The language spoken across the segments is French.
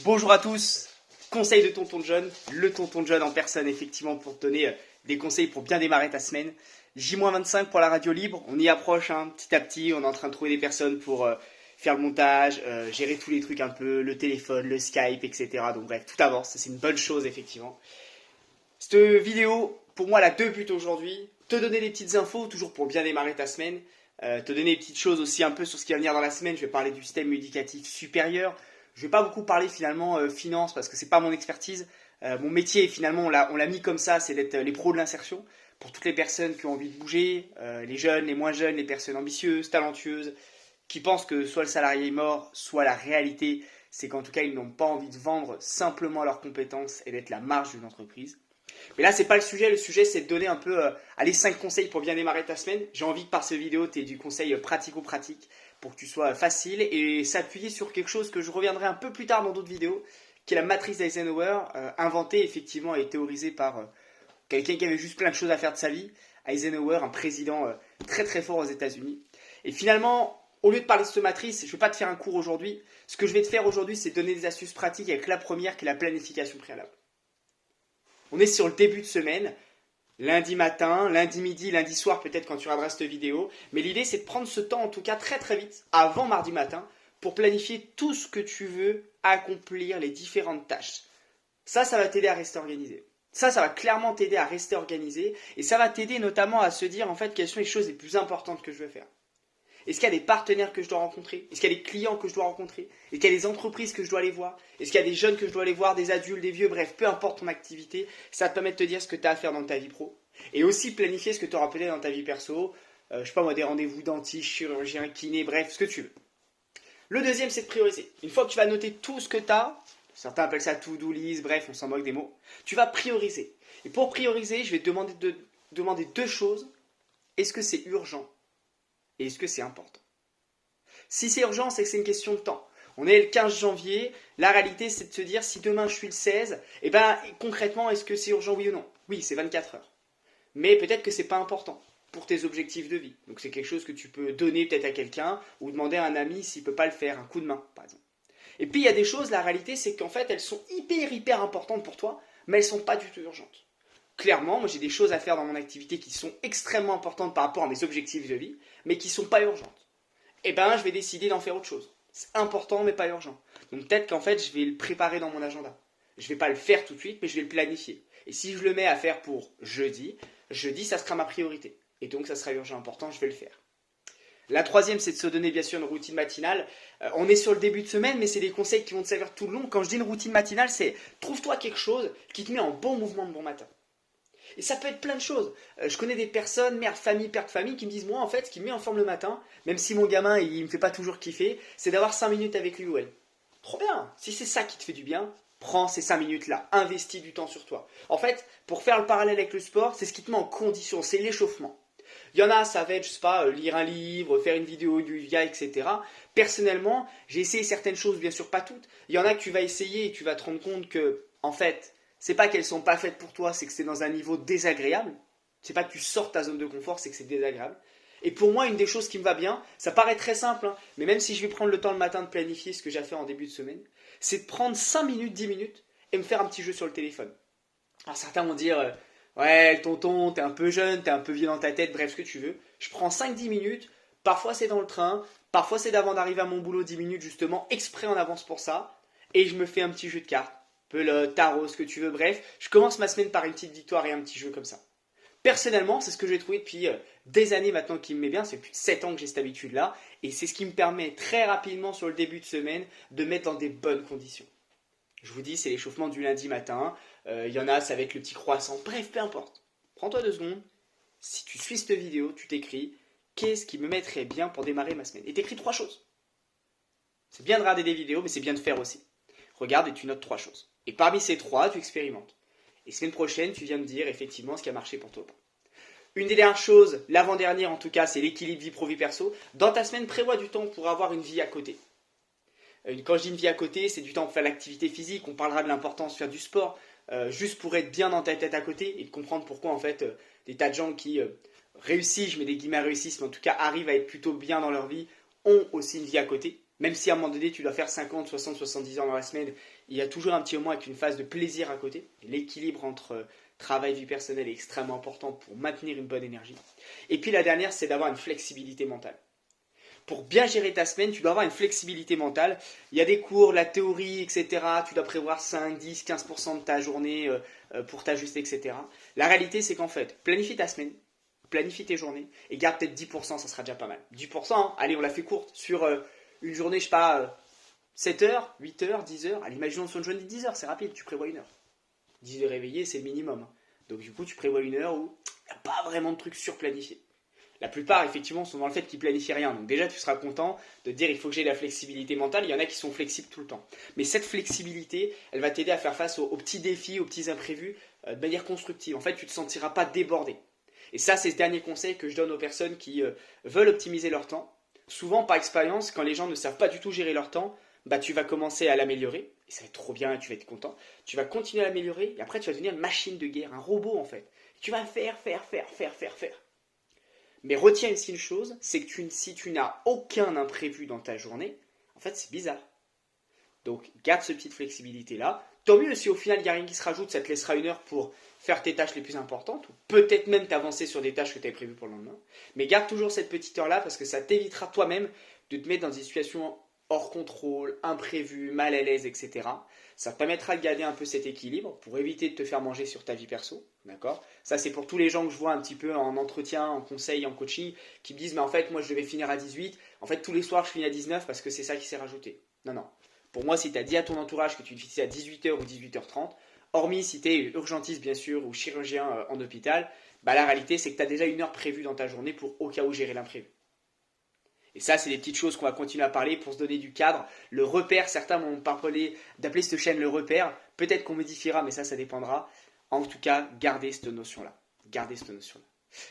Bonjour à tous, conseil de Tonton John, le Tonton John en personne effectivement pour te donner des conseils pour bien démarrer ta semaine. J-25 pour la radio libre, on y approche petit à petit, on est en train de trouver des personnes pour faire le montage, gérer tous les trucs un peu, le téléphone, le Skype, etc. Donc bref, tout avance, c'est une bonne chose effectivement. Cette vidéo, pour moi, elle a deux buts aujourd'hui. Te donner des petites infos, toujours pour bien démarrer ta semaine. Te donner des petites choses aussi un peu sur ce qui va venir dans la semaine. Je vais parler du système éducatif supérieur. Je vais pas beaucoup parler finalement finance parce que c'est pas mon expertise. Mon métier finalement on l'a mis comme ça, c'est d'être les pros de l'insertion pour toutes les personnes qui ont envie de bouger, les jeunes, les moins jeunes, les personnes ambitieuses, talentueuses, qui pensent que soit le salarié est mort, soit la réalité c'est qu'en tout cas ils n'ont pas envie de vendre simplement leurs compétences et d'être la marge d'une entreprise. Mais là, c'est pas le sujet c'est de donner un peu allez, 5 conseils pour bien démarrer ta semaine. J'ai envie que par cette vidéo, tu aies du conseil pratico-pratique pour que tu sois facile et s'appuyer sur quelque chose que je reviendrai un peu plus tard dans d'autres vidéos, qui est la matrice d'Eisenhower, inventée effectivement et théorisée par quelqu'un qui avait juste plein de choses à faire de sa vie. Eisenhower, un président très très fort aux États-Unis. Et finalement, au lieu de parler de cette matrice, je ne vais pas te faire un cours aujourd'hui. Ce que je vais te faire aujourd'hui, c'est donner des astuces pratiques avec la première qui est la planification préalable. On est sur le début de semaine, lundi matin, lundi midi, lundi soir peut-être quand tu regarderas cette vidéo. Mais l'idée c'est de prendre ce temps en tout cas très très vite, avant mardi matin, pour planifier tout ce que tu veux accomplir, les différentes tâches. Ça va t'aider à rester organisé. Ça va clairement t'aider à rester organisé et ça va t'aider notamment à se dire en fait quelles sont les choses les plus importantes que je veux faire. Est-ce qu'il y a des partenaires que je dois rencontrer? Est-ce qu'il y a des clients que je dois rencontrer? Est-ce qu'il y a des entreprises que je dois aller voir? Est-ce qu'il y a des jeunes que je dois aller voir, des adultes, des vieux? Bref, peu importe ton activité, ça te permet de te dire ce que tu as à faire dans ta vie pro. Et aussi planifier ce que tu auras peut-être dans ta vie perso. Je sais pas moi, des rendez-vous dentiste, chirurgien, kiné, bref, ce que tu veux. Le deuxième, c'est de prioriser. Une fois que tu vas noter tout ce que tu as, certains appellent ça to-do list, bref, on s'en moque des mots, tu vas prioriser. Et pour prioriser, je vais te demander deux choses. Est-ce que c'est urgent? Et est-ce que c'est important? Si c'est urgent, c'est que c'est une question de temps. On est le 15 janvier, la réalité c'est de se dire si demain je suis le 16, et ben concrètement est-ce que c'est urgent oui ou non? Oui, c'est 24 heures. Mais peut-être que c'est pas important pour tes objectifs de vie. Donc c'est quelque chose que tu peux donner peut-être à quelqu'un ou demander à un ami s'il peut pas le faire, un coup de main par exemple. Et puis il y a des choses, la réalité c'est qu'en fait elles sont hyper importantes pour toi, mais elles sont pas du tout urgentes. Clairement, moi j'ai des choses à faire dans mon activité qui sont extrêmement importantes par rapport à mes objectifs de vie, mais qui ne sont pas urgentes. Eh ben, je vais décider d'en faire autre chose. C'est important, mais pas urgent. Donc peut-être qu'en fait, je vais le préparer dans mon agenda. Je ne vais pas le faire tout de suite, mais je vais le planifier. Et si je le mets à faire pour jeudi, ça sera ma priorité. Et donc, ça sera urgent, important, je vais le faire. La troisième, c'est de se donner bien sûr une routine matinale. On est sur le début de semaine, mais c'est des conseils qui vont te servir tout le long. Quand je dis une routine matinale, c'est trouve-toi quelque chose qui te met en bon mouvement de bon matin. Et ça peut être plein de choses. Je connais des personnes, mère de famille, qui me disent moi en fait, ce qui me met en forme le matin, même si mon gamin il me fait pas toujours kiffer, c'est d'avoir 5 minutes avec lui ou elle. Trop bien. Si c'est ça qui te fait du bien, prends ces 5 minutes là, investis du temps sur toi. En fait, pour faire le parallèle avec le sport, c'est ce qui te met en condition, c'est l'échauffement. Il y en a, ça va être, je sais pas, lire un livre, faire une vidéo du yoga, etc. Personnellement, j'ai essayé certaines choses, bien sûr pas toutes. Il y en a que tu vas essayer et tu vas te rendre compte que, en fait, c'est pas qu'elles sont pas faites pour toi, c'est que c'est dans un niveau désagréable. C'est pas que tu sors ta zone de confort, c'est que c'est désagréable. Et pour moi, une des choses qui me va bien, ça paraît très simple, hein, mais même si je vais prendre le temps le matin de planifier ce que j'ai à faire en début de semaine, c'est de prendre 5 minutes, 10 minutes et me faire un petit jeu sur le téléphone. Alors certains vont dire, ouais, tonton, t'es un peu jeune, t'es un peu vieux dans ta tête, bref, ce que tu veux. Je prends 5-10 minutes, parfois c'est dans le train, parfois c'est d'avant d'arriver à mon boulot 10 minutes justement, exprès en avance pour ça, et je me fais un petit jeu de cartes pelote, tarot, ce que tu veux, bref. Je commence ma semaine par une petite victoire et un petit jeu comme ça. Personnellement, c'est ce que j'ai trouvé depuis des années maintenant qui me met bien. C'est plus de 7 ans que j'ai cette habitude-là. Et c'est ce qui me permet très rapidement sur le début de semaine de mettre dans des bonnes conditions. Je vous dis, c'est l'échauffement du lundi matin. Il y en a, ça va être le petit croissant. Bref, peu importe. Prends-toi 2 secondes. Si tu suis cette vidéo, tu t'écris qu'est-ce qui me mettrait bien pour démarrer ma semaine. Et t'écris 3 choses. C'est bien de regarder des vidéos, mais c'est bien de faire aussi. Regarde et tu notes 3 choses. Et parmi ces 3, tu expérimentes. Et semaine prochaine, tu viens me dire effectivement ce qui a marché pour toi ou pas. Une des dernières choses, l'avant-dernière en tout cas, c'est l'équilibre vie pro-vie perso. Dans ta semaine, prévois du temps pour avoir une vie à côté. Quand je dis une vie à côté, c'est du temps pour faire l'activité physique. On parlera de l'importance de faire du sport, juste pour être bien dans ta tête à côté et de comprendre pourquoi en fait des tas de gens qui réussissent, je mets des guillemets réussissent, mais en tout cas arrivent à être plutôt bien dans leur vie, ont aussi une vie à côté. Même si à un moment donné, tu dois faire 50, 60, 70 heures dans la semaine, il y a toujours un petit moment avec une phase de plaisir à côté. L'équilibre entre travail et vie personnelle est extrêmement important pour maintenir une bonne énergie. Et puis la dernière, c'est d'avoir une flexibilité mentale. Pour bien gérer ta semaine, tu dois avoir une flexibilité mentale. Il y a des cours, la théorie, etc. Tu dois prévoir 5, 10, 15% de ta journée pour t'ajuster, etc. La réalité, c'est qu'en fait, planifie ta semaine, planifie tes journées et garde peut-être 10%, ça sera déjà pas mal. 10%, hein, allez, on la fait courte. Sur une journée, je sais pas, 7 heures, 8 heures, 10 heures. Allez, imaginons sur une journée de 10 heures, c'est rapide, tu prévois une heure. 10 heures réveillé, c'est le minimum. Donc du coup, tu prévois une heure où il n'y a pas vraiment de trucs surplanifiés. La plupart, effectivement, sont dans le fait qu'ils planifient rien. Donc déjà, tu seras content de te dire il faut que j'ai de la flexibilité mentale. Il y en a qui sont flexibles tout le temps. Mais cette flexibilité, elle va t'aider à faire face aux petits défis, aux petits imprévus de manière constructive. En fait, tu ne te sentiras pas débordé. Et ça, c'est ce dernier conseil que je donne aux personnes qui veulent optimiser leur temps. Souvent, par expérience, quand les gens ne savent pas du tout gérer leur temps, bah, tu vas commencer à l'améliorer. Et ça va être trop bien, tu vas être content. Tu vas continuer à l'améliorer. Et après, tu vas devenir une machine de guerre, un robot en fait. Tu vas faire. Mais retiens ici une chose, c'est que si tu n'as aucun imprévu dans ta journée, en fait c'est bizarre. Donc garde cette petite flexibilité là. Tant mieux si au final il n'y a rien qui se rajoute, ça te laissera une heure pour faire tes tâches les plus importantes, ou peut-être même t'avancer sur des tâches que tu avais prévues pour le lendemain. Mais garde toujours cette petite heure là parce que ça t'évitera toi-même de te mettre dans des situations hors contrôle, imprévues, mal à l'aise, etc. Ça te permettra de garder un peu cet équilibre pour éviter de te faire manger sur ta vie perso. D'accord? Ça, c'est pour tous les gens que je vois un petit peu en entretien, en conseil, en coaching, qui me disent, mais en fait, moi, je devais finir à 18. En fait, tous les soirs, je finis à 19 parce que c'est ça qui s'est rajouté. Non, non. Pour moi, si tu as dit à ton entourage que tu finissais à 18h ou 18h30, hormis si tu es urgentiste, bien sûr, ou chirurgien en hôpital, bah, la réalité, c'est que tu as déjà une heure prévue dans ta journée pour au cas où gérer l'imprévu. Et ça, c'est des petites choses qu'on va continuer à parler pour se donner du cadre. Le repère, certains m'ont parlé d'appeler cette chaîne le repère. Peut-être qu'on modifiera, mais ça dépendra. En tout cas, gardez cette notion-là. Gardez cette notion-là.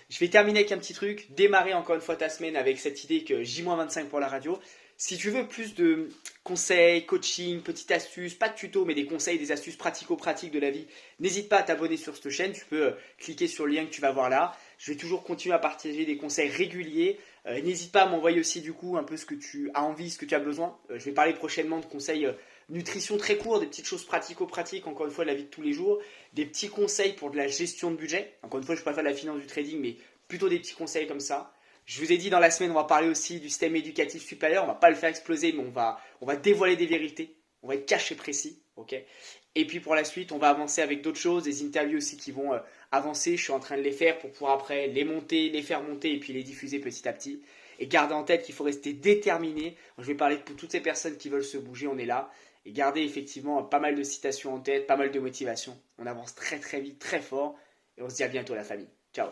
Je vais terminer avec un petit truc. Démarrer encore une fois ta semaine avec cette idée que J-25 pour la radio. Si tu veux plus de conseils, coaching, petites astuces, pas de tutos, mais des conseils, des astuces pratico-pratiques de la vie, n'hésite pas à t'abonner sur cette chaîne. Tu peux cliquer sur le lien que tu vas voir là. Je vais toujours continuer à partager des conseils réguliers. N'hésite pas à m'envoyer aussi du coup un peu ce que tu as envie, ce que tu as besoin. Je vais parler prochainement de conseils nutrition très courts, des petites choses pratico-pratiques, encore une fois de la vie de tous les jours, des petits conseils pour de la gestion de budget. Encore une fois, je ne parle pas de la finance du trading, mais plutôt des petits conseils comme ça. Je vous ai dit dans la semaine, on va parler aussi du système éducatif supérieur. On va pas le faire exploser, mais on va dévoiler des vérités. On va être caché précis, ok. Et puis pour la suite, on va avancer avec d'autres choses, des interviews aussi qui vont avancer. Je suis en train de les faire pour pouvoir après les monter, les faire monter et puis les diffuser petit à petit. Et gardez en tête qu'il faut rester déterminé. Je vais parler pour toutes ces personnes qui veulent se bouger, on est là. Et gardez effectivement pas mal de citations en tête, pas mal de motivation. On avance très très vite, très fort. Et on se dit à bientôt la famille. Ciao.